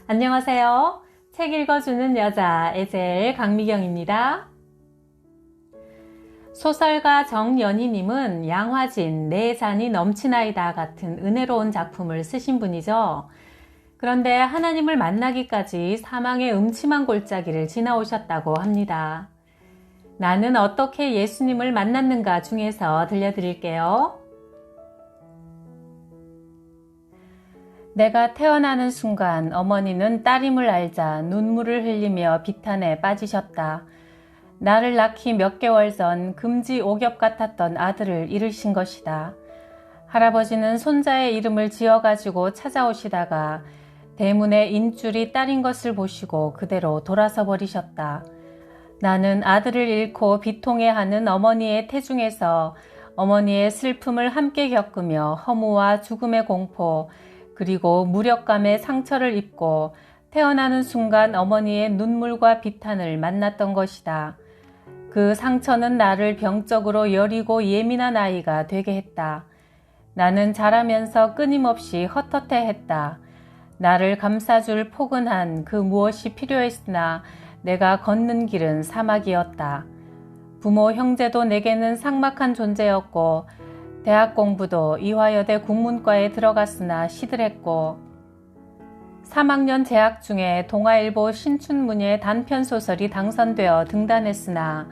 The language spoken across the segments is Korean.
안녕하세요. 책 읽어주는 여자 에젤 강미경입니다. 소설가 정연희님은 양화진, 내 잔이 넘치나이다 같은 은혜로운 작품을 쓰신 분이죠. 그런데 하나님을 만나기까지 사망의 음침한 골짜기를 지나오셨다고 합니다. 나는 어떻게 예수님을 만났는가 중에서 들려드릴게요. 내가 태어나는 순간 어머니는 따림을 앓자 눈물을 흘리며 비탄에 빠지셨다. 나를 낳기 몇 개월 전 금지 오겹 같았던 아들을 잃으신 것이다. 할아버지는 손자의 이름을 지어가지고 찾아오시다가 대문에 인줄이 딸인 것을 보시고 그대로 돌아서 버리셨다. 나는 아들을 잃고 비통해하는 어머니의 태중에서 어머니의 슬픔을 함께 겪으며 허무와 죽음의 공포, 그리고 무력감에 상처를 입고 태어나는 순간 어머니의 눈물과 비탄을 만났던 것이다. 그 상처는 나를 병적으로 여리고 예민한 아이가 되게 했다. 나는 자라면서 끊임없이 헛헛해했다. 나를 감싸줄 포근한 그 무엇이 필요했으나 내가 걷는 길은 사막이었다. 부모 형제도 내게는 삭막한 존재였고 대학 공부도 이화여대 국문과에 들어갔으나 시들했고 3학년 재학 중에 동아일보 신춘문예 단편소설이 당선되어 등단했으나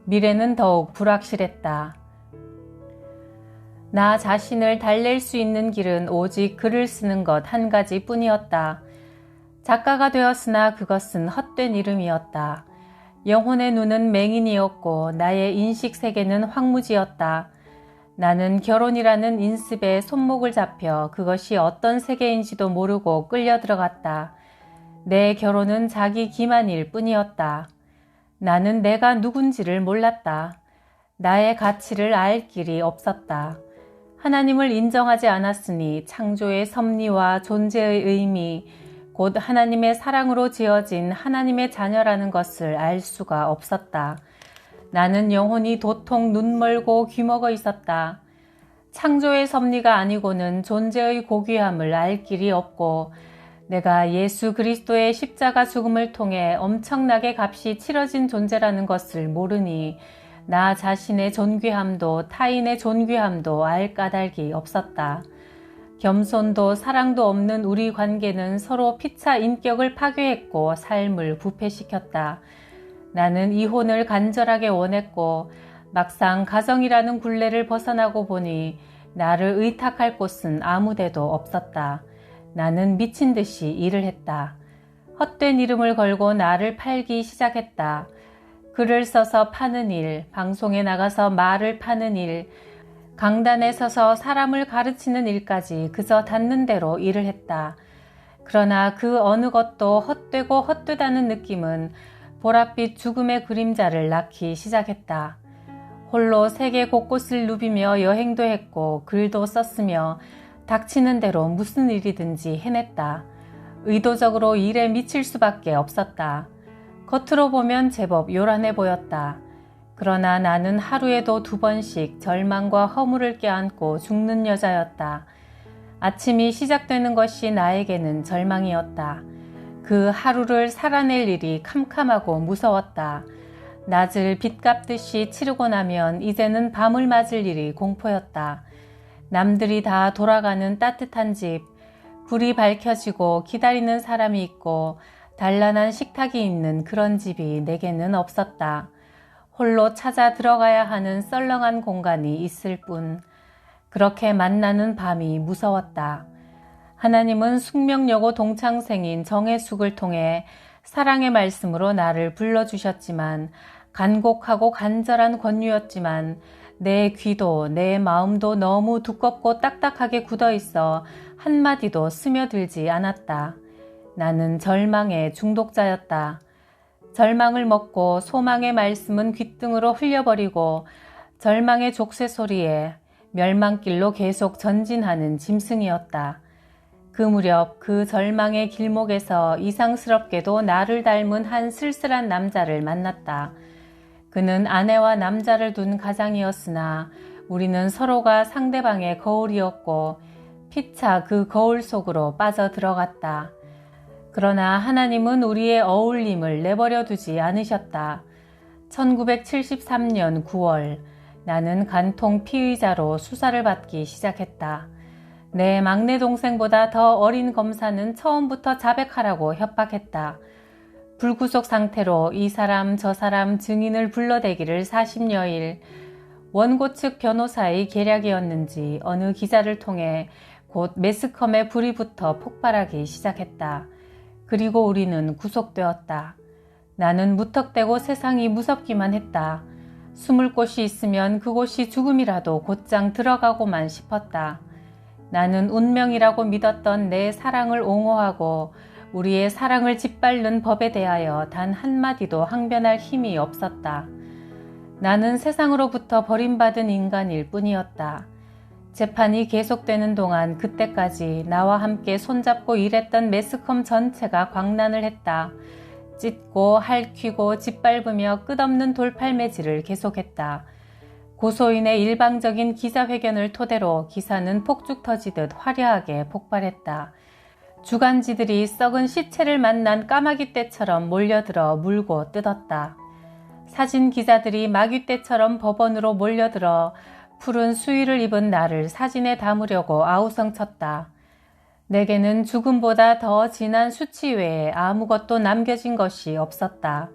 미래는 더욱 불확실했다. 나 자신을 달랠 수 있는 길은 오직 글을 쓰는 것 한 가지 뿐이었다. 작가가 되었으나 그것은 헛된 이름이었다. 영혼의 눈은 맹인이었고 나의 인식 세계는 황무지였다. 나는 결혼이라는 인습에 손목을 잡혀 그것이 어떤 세계인지도 모르고 끌려 들어갔다. 내 결혼은 자기 기만일 뿐이었다. 나는 내가 누군지를 몰랐다. 나의 가치를 알 길이 없었다. 하나님을 인정하지 않았으니 창조의 섭리와 존재의 의미, 곧 하나님의 사랑으로 지어진 하나님의 자녀라는 것을 알 수가 없었다. 나는 영혼이 도통 눈멀고 귀먹어 있었다. 창조의 섭리가 아니고는 존재의 고귀함을 알 길이 없고 내가 예수 그리스도의 십자가 죽음을 통해 엄청나게 값이 치러진 존재라는 것을 모르니 나 자신의 존귀함도 타인의 존귀함도 알 까닭이 없었다. 겸손도 사랑도 없는 우리 관계는 서로 피차 인격을 파괴했고 삶을 부패시켰다. 나는 이혼을 간절하게 원했고 막상 가정이라는 굴레를 벗어나고 보니 나를 의탁할 곳은 아무데도 없었다. 나는 미친 듯이 일을 했다. 헛된 이름을 걸고 나를 팔기 시작했다. 글을 써서 파는 일, 방송에 나가서 말을 파는 일, 강단에 서서 사람을 가르치는 일까지 그저 닿는 대로 일을 했다. 그러나 그 어느 것도 헛되고 헛되다는 느낌은 보랏빛 죽음의 그림자를 낳기 시작했다. 홀로 세계 곳곳을 누비며 여행도 했고 글도 썼으며 닥치는 대로 무슨 일이든지 해냈다. 의도적으로 일에 미칠 수밖에 없었다. 겉으로 보면 제법 요란해 보였다. 그러나 나는 하루에도 2번씩 절망과 허물을 껴안고 죽는 여자였다. 아침이 시작되는 것이 나에게는 절망이었다. 그 하루를 살아낼 일이 캄캄하고 무서웠다. 낮을 빛 갚듯이 치르고 나면 이제는 밤을 맞을 일이 공포였다. 남들이 다 돌아가는 따뜻한 집, 불이 밝혀지고 기다리는 사람이 있고 단란한 식탁이 있는 그런 집이 내게는 없었다. 홀로 찾아 들어가야 하는 썰렁한 공간이 있을 뿐. 그렇게 만나는 밤이 무서웠다. 하나님은 숙명여고 동창생인 정혜숙을 통해 사랑의 말씀으로 나를 불러주셨지만 간곡하고 간절한 권유였지만 내 귀도 내 마음도 너무 두껍고 딱딱하게 굳어있어 한마디도 스며들지 않았다. 나는 절망의 중독자였다. 절망을 먹고 소망의 말씀은 귓등으로 흘려버리고 절망의 족쇄 소리에 멸망길로 계속 전진하는 짐승이었다. 그 무렵 그 절망의 길목에서 이상스럽게도 나를 닮은 한 쓸쓸한 남자를 만났다. 그는 아내와 남자를 둔 가장이었으나 우리는 서로가 상대방의 거울이었고 피차 그 거울 속으로 빠져 들어갔다. 그러나 하나님은 우리의 어울림을 내버려 두지 않으셨다. 1973년 9월 나는 간통 피의자로 수사를 받기 시작했다. 내 막내 동생보다 더 어린 검사는 처음부터 자백하라고 협박했다. 불구속 상태로 이 사람 저 사람 증인을 불러대기를 40여일, 원고 측 변호사의 계략이었는지 어느 기자를 통해 곧 매스컴에 불이 붙어 폭발하기 시작했다. 그리고 우리는 구속되었다. 나는 무턱대고 세상이 무섭기만 했다. 숨을 곳이 있으면 그곳이 죽음이라도 곧장 들어가고만 싶었다. 나는 운명이라고 믿었던 내 사랑을 옹호하고 우리의 사랑을 짓밟는 법에 대하여 단 한마디도 항변할 힘이 없었다. 나는 세상으로부터 버림받은 인간일 뿐이었다. 재판이 계속되는 동안 그때까지 나와 함께 손잡고 일했던 매스컴 전체가 광난을 했다. 찢고 핥히고 짓밟으며 끝없는 돌팔매질을 계속했다. 고소인의 일방적인 기자회견을 토대로 기사는 폭죽 터지듯 화려하게 폭발했다. 주간지들이 썩은 시체를 만난 까마귀떼처럼 몰려들어 물고 뜯었다. 사진 기자들이 마귀떼처럼 법원으로 몰려들어 푸른 수의를 입은 나를 사진에 담으려고 아우성쳤다. 내게는 죽음보다 더 진한 수치 외에 아무것도 남겨진 것이 없었다.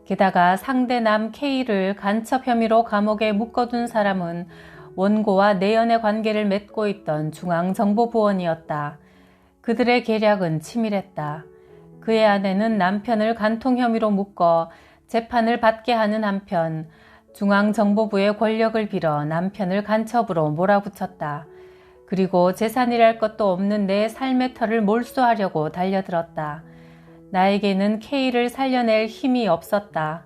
게다가 상대 남 K를 간첩 혐의로 감옥에 묶어둔 사람은 원고와 내연의 관계를 맺고 있던 중앙정보부원이었다. 그들의 계략은 치밀했다. 그의 아내는 남편을 간통 혐의로 묶어 재판을 받게 하는 한편 중앙정보부의 권력을 빌어 남편을 간첩으로 몰아붙였다. 그리고 재산이랄 것도 없는 내 삶의 터를 몰수하려고 달려들었다. 나에게는 K를 살려낼 힘이 없었다.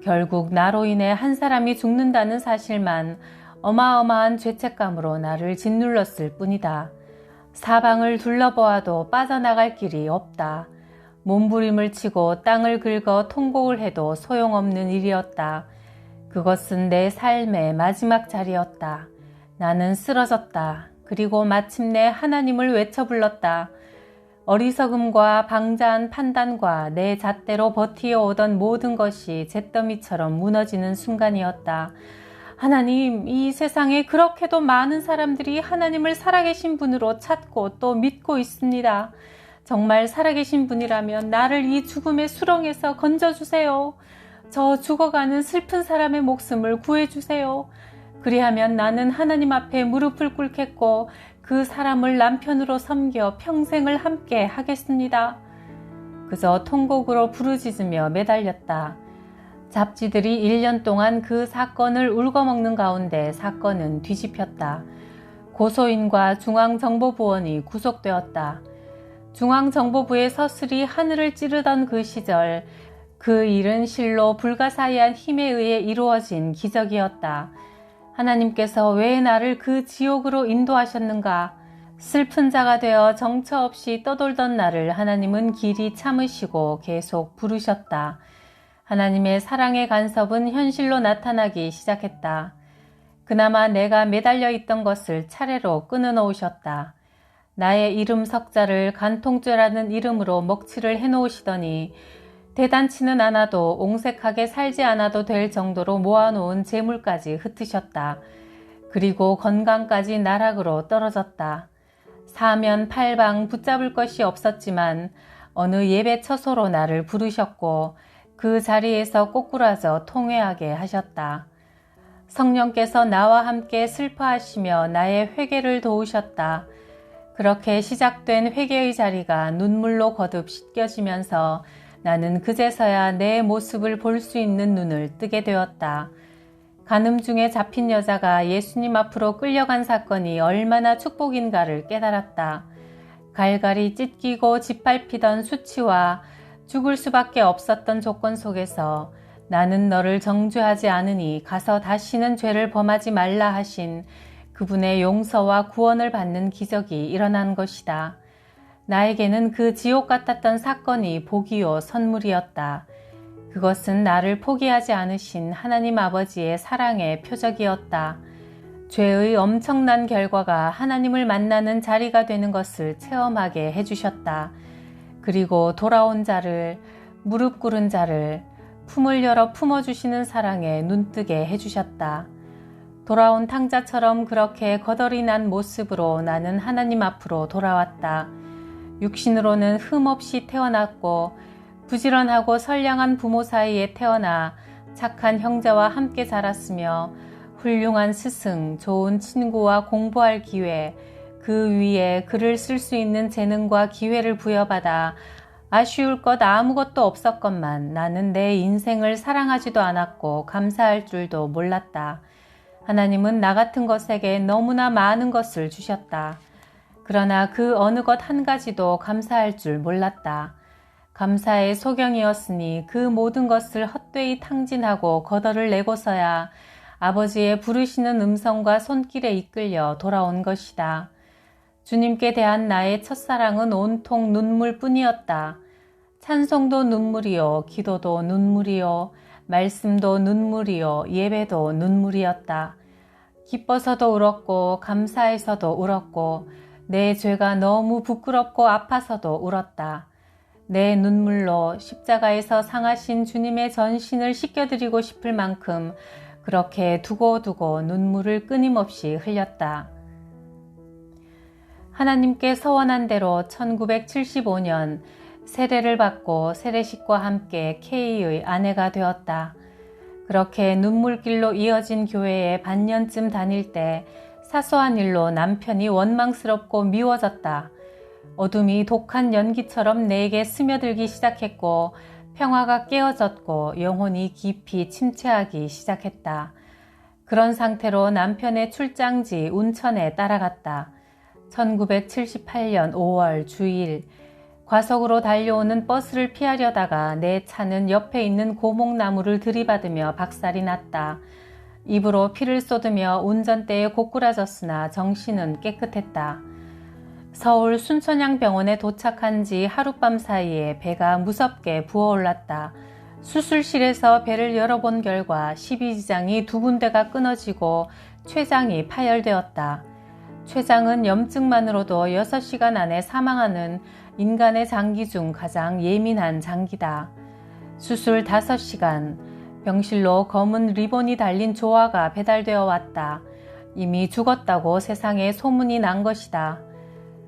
결국 나로 인해 한 사람이 죽는다는 사실만 어마어마한 죄책감으로 나를 짓눌렀을 뿐이다. 사방을 둘러보아도 빠져나갈 길이 없다. 몸부림을 치고 땅을 긁어 통곡을 해도 소용없는 일이었다. 그것은 내 삶의 마지막 자리였다. 나는 쓰러졌다. 그리고 마침내 하나님을 외쳐 불렀다. 어리석음과 방자한 판단과 내 잣대로 버티어오던 모든 것이 잿더미처럼 무너지는 순간이었다. 하나님, 이 세상에 그렇게도 많은 사람들이 하나님을 살아계신 분으로 찾고 또 믿고 있습니다. 정말 살아계신 분이라면 나를 이 죽음의 수렁에서 건져주세요. 저 죽어가는 슬픈 사람의 목숨을 구해주세요. 그리하면 나는 하나님 앞에 무릎을 꿇겠고 그 사람을 남편으로 섬겨 평생을 함께 하겠습니다. 그저 통곡으로 부르짖으며 매달렸다. 잡지들이 1년 동안 그 사건을 울거먹는 가운데 사건은 뒤집혔다. 고소인과 중앙정보부원이 구속되었다. 중앙정보부의 서슬이 하늘을 찌르던 그 시절, 그 일은 실로 불가사의한 힘에 의해 이루어진 기적이었다. 하나님께서 왜 나를 그 지옥으로 인도하셨는가? 슬픈 자가 되어 정처 없이 떠돌던 나를 하나님은 길이 참으시고 계속 부르셨다. 하나님의 사랑의 간섭은 현실로 나타나기 시작했다. 그나마 내가 매달려 있던 것을 차례로 끊어놓으셨다. 나의 이름 석자를 간통죄라는 이름으로 먹칠을 해놓으시더니 대단치는 않아도 옹색하게 살지 않아도 될 정도로 모아놓은 재물까지 흩으셨다. 그리고 건강까지 나락으로 떨어졌다. 사면 팔방 붙잡을 것이 없었지만 어느 예배 처소로 나를 부르셨고 그 자리에서 꼬꾸라져 통회하게 하셨다. 성령께서 나와 함께 슬퍼하시며 나의 회개를 도우셨다. 그렇게 시작된 회개의 자리가 눈물로 거듭 씻겨지면서 나는 그제서야 내 모습을 볼 수 있는 눈을 뜨게 되었다. 간음 중에 잡힌 여자가 예수님 앞으로 끌려간 사건이 얼마나 축복인가를 깨달았다. 갈갈이 찢기고 짓밟히던 수치와 죽을 수밖에 없었던 조건 속에서 나는 너를 정죄하지 않으니 가서 다시는 죄를 범하지 말라 하신 그분의 용서와 구원을 받는 기적이 일어난 것이다. 나에게는 그 지옥 같았던 사건이 복이요 선물이었다. 그것은 나를 포기하지 않으신 하나님 아버지의 사랑의 표적이었다. 죄의 엄청난 결과가 하나님을 만나는 자리가 되는 것을 체험하게 해주셨다. 그리고 돌아온 자를, 무릎 꿇은 자를 품을 열어 품어주시는 사랑에 눈뜨게 해주셨다. 돌아온 탕자처럼 그렇게 거덜이 난 모습으로 나는 하나님 앞으로 돌아왔다. 육신으로는 흠없이 태어났고 부지런하고 선량한 부모 사이에 태어나 착한 형제와 함께 자랐으며 훌륭한 스승, 좋은 친구와 공부할 기회, 그 위에 글을 쓸 수 있는 재능과 기회를 부여받아 아쉬울 것 아무것도 없었건만 나는 내 인생을 사랑하지도 않았고 감사할 줄도 몰랐다. 하나님은 나 같은 것에게 너무나 많은 것을 주셨다. 그러나 그 어느 것 한 가지도 감사할 줄 몰랐다. 감사의 소경이었으니 그 모든 것을 헛되이 탕진하고 거덜을 내고서야 아버지의 부르시는 음성과 손길에 이끌려 돌아온 것이다. 주님께 대한 나의 첫사랑은 온통 눈물뿐이었다. 찬송도 눈물이요, 기도도 눈물이요, 말씀도 눈물이요, 예배도 눈물이었다. 기뻐서도 울었고 감사해서도 울었고 내 죄가 너무 부끄럽고 아파서도 울었다. 내 눈물로 십자가에서 상하신 주님의 전신을 씻겨드리고 싶을 만큼 그렇게 두고두고 눈물을 끊임없이 흘렸다. 하나님께 서원한 대로 1975년 세례를 받고 세례식과 함께 K의 아내가 되었다. 그렇게 눈물길로 이어진 교회에 반년쯤 다닐 때 사소한 일로 남편이 원망스럽고 미워졌다. 어둠이 독한 연기처럼 내게 스며들기 시작했고 평화가 깨어졌고 영혼이 깊이 침체하기 시작했다. 그런 상태로 남편의 출장지 운천에 따라갔다. 1978년 5월 주일 과속으로 달려오는 버스를 피하려다가 내 차는 옆에 있는 고목나무를 들이받으며 박살이 났다. 입으로 피를 쏟으며 운전대에 고꾸라졌으나 정신은 깨끗했다. 서울 순천향병원에 도착한 지 하룻밤 사이에 배가 무섭게 부어올랐다. 수술실에서 배를 열어본 결과 12지장이 2군데가 끊어지고 췌장이 파열되었다. 췌장은 염증만으로도 6시간 안에 사망하는 인간의 장기 중 가장 예민한 장기다. 수술 5시간, 병실로 검은 리본이 달린 조화가 배달되어 왔다. 이미 죽었다고 세상에 소문이 난 것이다.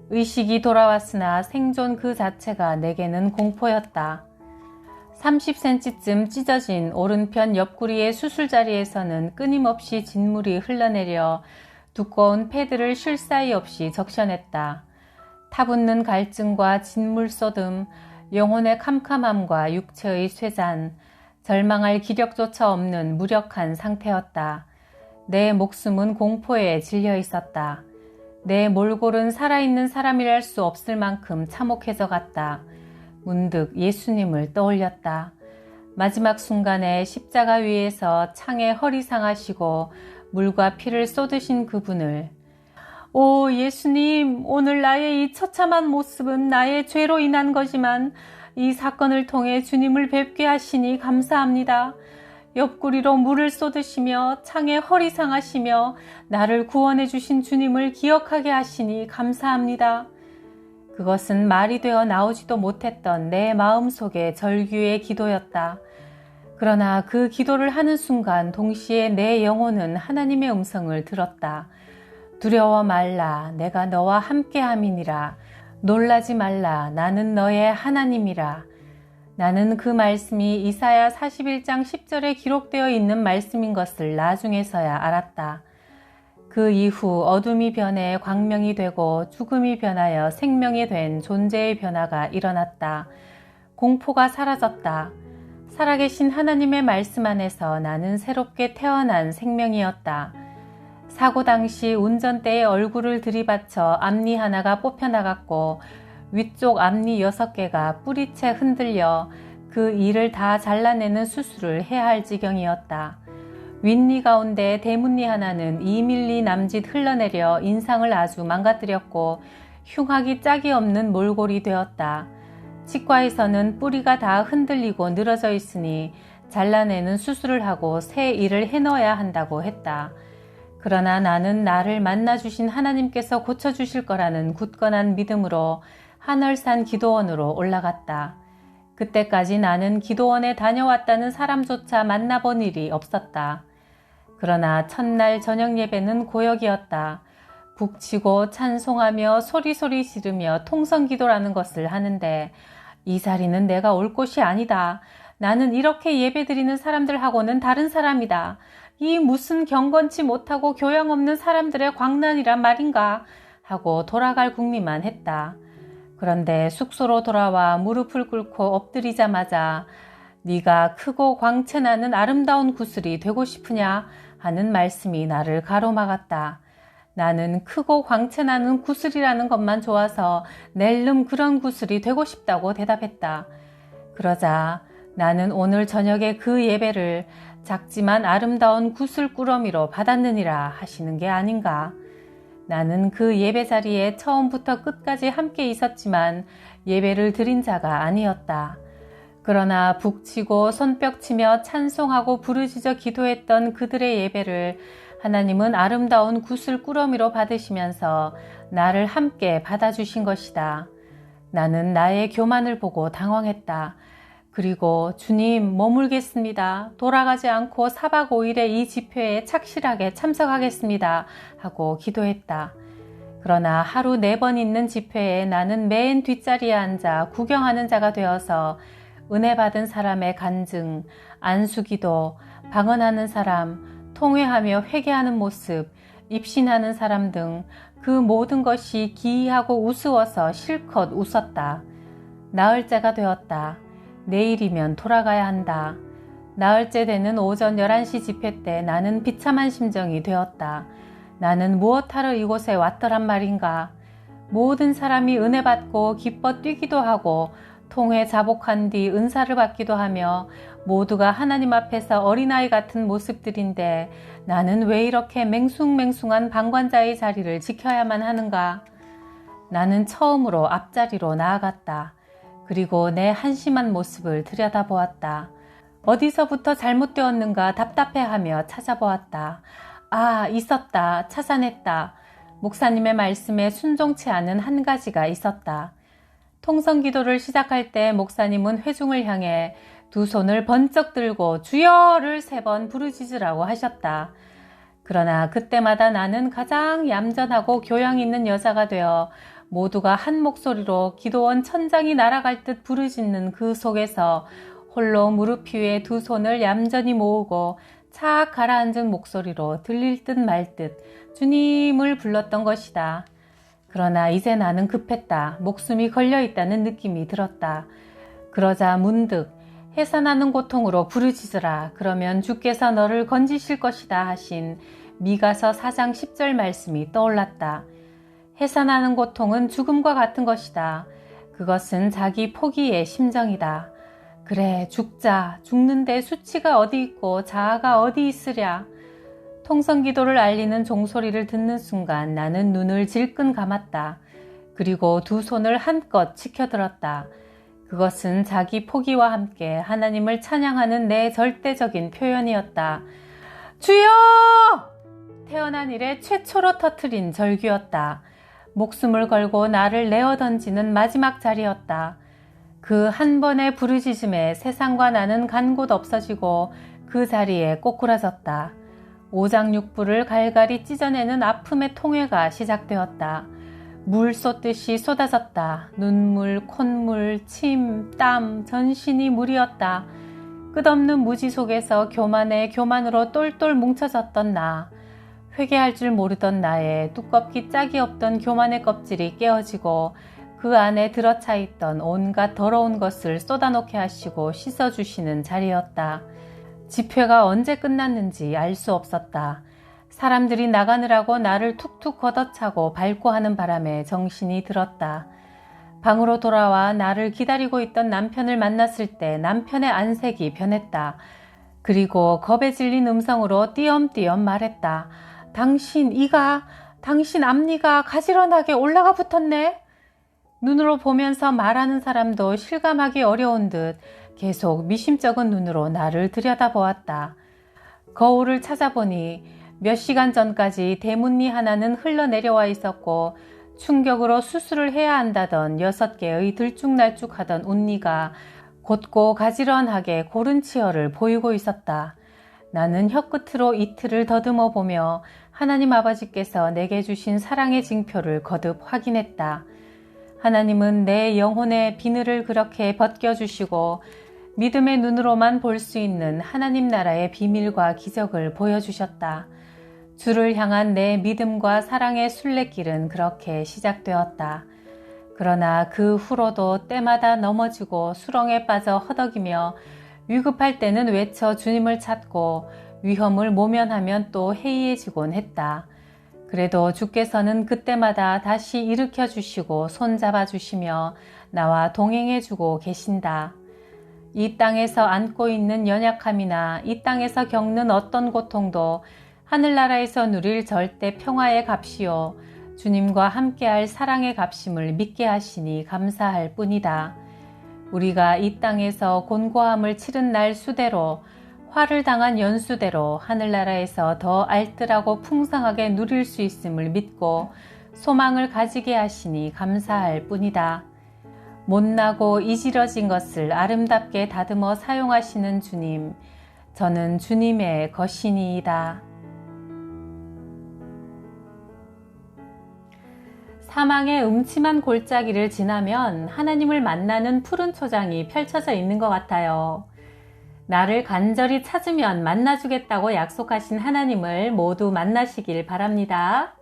의식이 돌아왔으나 생존 그 자체가 내게는 공포였다. 30cm쯤 찢어진 오른편 옆구리의 수술자리에서는 끊임없이 진물이 흘러내려 두꺼운 패드를 쉴 사이 없이 적셔냈다. 타붙는 갈증과 진물 쏟음, 영혼의 캄캄함과 육체의 쇠잔, 절망할 기력조차 없는 무력한 상태였다. 내 목숨은 공포에 질려 있었다. 내 몰골은 살아있는 사람이랄 수 없을 만큼 참혹해져 갔다. 문득 예수님을 떠올렸다. 마지막 순간에 십자가 위에서 창에 허리 상하시고 물과 피를 쏟으신 그분을, 오 예수님, 오늘 나의 이 처참한 모습은 나의 죄로 인한 거지만 이 사건을 통해 주님을 뵙게 하시니 감사합니다. 옆구리로 물을 쏟으시며 창에 허리 상하시며 나를 구원해 주신 주님을 기억하게 하시니 감사합니다. 그것은 말이 되어 나오지도 못했던 내 마음속의 절규의 기도였다. 그러나 그 기도를 하는 순간 동시에 내 영혼은 하나님의 음성을 들었다. 두려워 말라, 내가 너와 함께함이니라. 놀라지 말라, 나는 너의 하나님이라. 나는 그 말씀이 이사야 41장 10절에 기록되어 있는 말씀인 것을 나중에서야 알았다. 그 이후 어둠이 변해 광명이 되고 죽음이 변하여 생명이 된 존재의 변화가 일어났다. 공포가 사라졌다. 살아계신 하나님의 말씀 안에서 나는 새롭게 태어난 생명이었다. 사고 당시 운전대에 얼굴을 들이받쳐 앞니 하나가 뽑혀나갔고 위쪽 앞니 6개가 뿌리채 흔들려 그 이를 다 잘라내는 수술을 해야 할 지경이었다. 윗니 가운데 대문니 하나는 2mm 남짓 흘러내려 인상을 아주 망가뜨렸고 흉하기 짝이 없는 몰골이 되었다. 치과에서는 뿌리가 다 흔들리고 늘어져 있으니 잘라내는 수술을 하고 새 이를 해넣어야 한다고 했다. 그러나 나는 나를 만나주신 하나님께서 고쳐주실 거라는 굳건한 믿음으로 하늘산 기도원으로 올라갔다. 그때까지 나는 기도원에 다녀왔다는 사람조차 만나본 일이 없었다. 그러나 첫날 저녁 예배는 고역이었다. 북치고 찬송하며 소리소리 지르며 통성기도라는 것을 하는데 이 자리는 내가 올 곳이 아니다. 나는 이렇게 예배드리는 사람들하고는 다른 사람이다. 이 무슨 경건치 못하고 교양 없는 사람들의 광란이란 말인가 하고 돌아갈 궁리만 했다. 그런데 숙소로 돌아와 무릎을 꿇고 엎드리자마자 네가 크고 광채나는 아름다운 구슬이 되고 싶으냐 하는 말씀이 나를 가로막았다. 나는 크고 광채나는 구슬이라는 것만 좋아서 낼름 그런 구슬이 되고 싶다고 대답했다. 그러자 나는 오늘 저녁에 그 예배를 작지만 아름다운 구슬 꾸러미로 받았느니라 하시는 게 아닌가. 나는 그 예배 자리에 처음부터 끝까지 함께 있었지만 예배를 드린 자가 아니었다. 그러나 북치고 손뼉치며 찬송하고 부르짖어 기도했던 그들의 예배를 하나님은 아름다운 구슬 꾸러미로 받으시면서 나를 함께 받아주신 것이다. 나는 나의 교만을 보고 당황했다. 그리고 주님 머물겠습니다. 돌아가지 않고 4박 5일의 이 집회에 착실하게 참석하겠습니다. 하고 기도했다. 그러나 하루 4번 있는 집회에 나는 맨 뒷자리에 앉아 구경하는 자가 되어서 은혜 받은 사람의 간증, 안수기도, 방언하는 사람, 통회하며 회개하는 모습, 입신하는 사람 등 그 모든 것이 기이하고 우스워서 실컷 웃었다. 나흘째가 되었다. 내일이면 돌아가야 한다. 나흘째 되는 오전 11시 집회 때 나는 비참한 심정이 되었다. 나는 무엇하러 이곳에 왔더란 말인가. 모든 사람이 은혜 받고 기뻐 뛰기도 하고 통회 자복한 뒤 은사를 받기도 하며 모두가 하나님 앞에서 어린아이 같은 모습들인데 나는 왜 이렇게 맹숭맹숭한 방관자의 자리를 지켜야만 하는가. 나는 처음으로 앞자리로 나아갔다. 그리고 내 한심한 모습을 들여다보았다. 어디서부터 잘못되었는가 답답해하며 찾아보았다. 아, 있었다. 찾아냈다. 목사님의 말씀에 순종치 않은 한 가지가 있었다. 통성기도를 시작할 때 목사님은 회중을 향해 두 손을 번쩍 들고 주여를 3번 부르짖으라고 하셨다. 그러나 그때마다 나는 가장 얌전하고 교양 있는 여자가 되어 모두가 한 목소리로 기도원 천장이 날아갈 듯 부르짖는 그 속에서 홀로 무릎 위에 두 손을 얌전히 모으고 착 가라앉은 목소리로 들릴 듯 말 듯 주님을 불렀던 것이다. 그러나 이제 나는 급했다. 목숨이 걸려있다는 느낌이 들었다. 그러자 문득 해산하는 고통으로 부르짖으라. 그러면 주께서 너를 건지실 것이다 하신 미가서 4장 10절 말씀이 떠올랐다. 해산하는 고통은 죽음과 같은 것이다. 그것은 자기 포기의 심정이다. 그래, 죽자. 죽는데 수치가 어디 있고 자아가 어디 있으랴. 통성기도를 알리는 종소리를 듣는 순간 나는 눈을 질끈 감았다. 그리고 두 손을 한껏 치켜들었다. 그것은 자기 포기와 함께 하나님을 찬양하는 내 절대적인 표현이었다. 주여! 태어난 이래 최초로 터트린 절규였다. 목숨을 걸고 나를 내어 던지는 마지막 자리였다. 그 한 번의 부르짖음에 세상과 나는 간 곳 없어지고 그 자리에 꼬꾸라졌다. 오장육부를 갈갈이 찢어내는 아픔의 통회가 시작되었다. 물 쏟듯이 쏟아졌다. 눈물, 콧물, 침, 땀, 전신이 물이었다. 끝없는 무지 속에서 교만에 교만으로 똘똘 뭉쳐졌던 나. 회개할 줄 모르던 나의 두껍기 짝이 없던 교만의 껍질이 깨어지고 그 안에 들어차 있던 온갖 더러운 것을 쏟아놓게 하시고 씻어주시는 자리였다. 집회가 언제 끝났는지 알 수 없었다. 사람들이 나가느라고 나를 툭툭 걷어차고 밟고 하는 바람에 정신이 들었다. 방으로 돌아와 나를 기다리고 있던 남편을 만났을 때 남편의 안색이 변했다. 그리고 겁에 질린 음성으로 띄엄띄엄 말했다. 당신 앞니가 가지런하게 올라가 붙었네. 눈으로 보면서 말하는 사람도 실감하기 어려운 듯 계속 미심쩍은 눈으로 나를 들여다보았다. 거울을 찾아보니 몇 시간 전까지 대문니 하나는 흘러내려와 있었고 충격으로 수술을 해야 한다던 6개의 들쭉날쭉하던 운니가 곧고 가지런하게 고른 치열을 보이고 있었다. 나는 혀끝으로 이틀을 더듬어 보며 하나님 아버지께서 내게 주신 사랑의 징표를 거듭 확인했다. 하나님은 내 영혼의 비늘을 그렇게 벗겨주시고 믿음의 눈으로만 볼 수 있는 하나님 나라의 비밀과 기적을 보여주셨다. 주를 향한 내 믿음과 사랑의 순례길은 그렇게 시작되었다. 그러나 그 후로도 때마다 넘어지고 수렁에 빠져 허덕이며 위급할 때는 외쳐 주님을 찾고 위험을 모면하면 또 해이해지곤 했다. 그래도 주께서는 그때마다 다시 일으켜 주시고 손잡아 주시며 나와 동행해 주고 계신다. 이 땅에서 안고 있는 연약함이나 이 땅에서 겪는 어떤 고통도 하늘나라에서 누릴 절대 평화의 값이요 주님과 함께할 사랑의 값임을 믿게 하시니 감사할 뿐이다. 우리가 이 땅에서 곤고함을 치른 날 수대로 화를 당한 연수대로 하늘나라에서 더 알뜰하고 풍성하게 누릴 수 있음을 믿고 소망을 가지게 하시니 감사할 뿐이다. 못나고 이지러진 것을 아름답게 다듬어 사용하시는 주님, 저는 주님의 것이니이다. 사망의 음침한 골짜기를 지나면 하나님을 만나는 푸른 초장이 펼쳐져 있는 것 같아요. 나를 간절히 찾으면 만나주겠다고 약속하신 하나님을 모두 만나시길 바랍니다.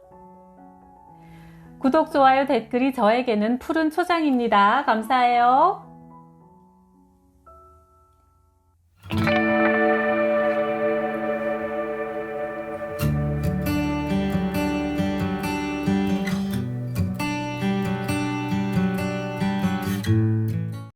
구독, 좋아요, 댓글이 저에게는 푸른 초장입니다. 감사해요.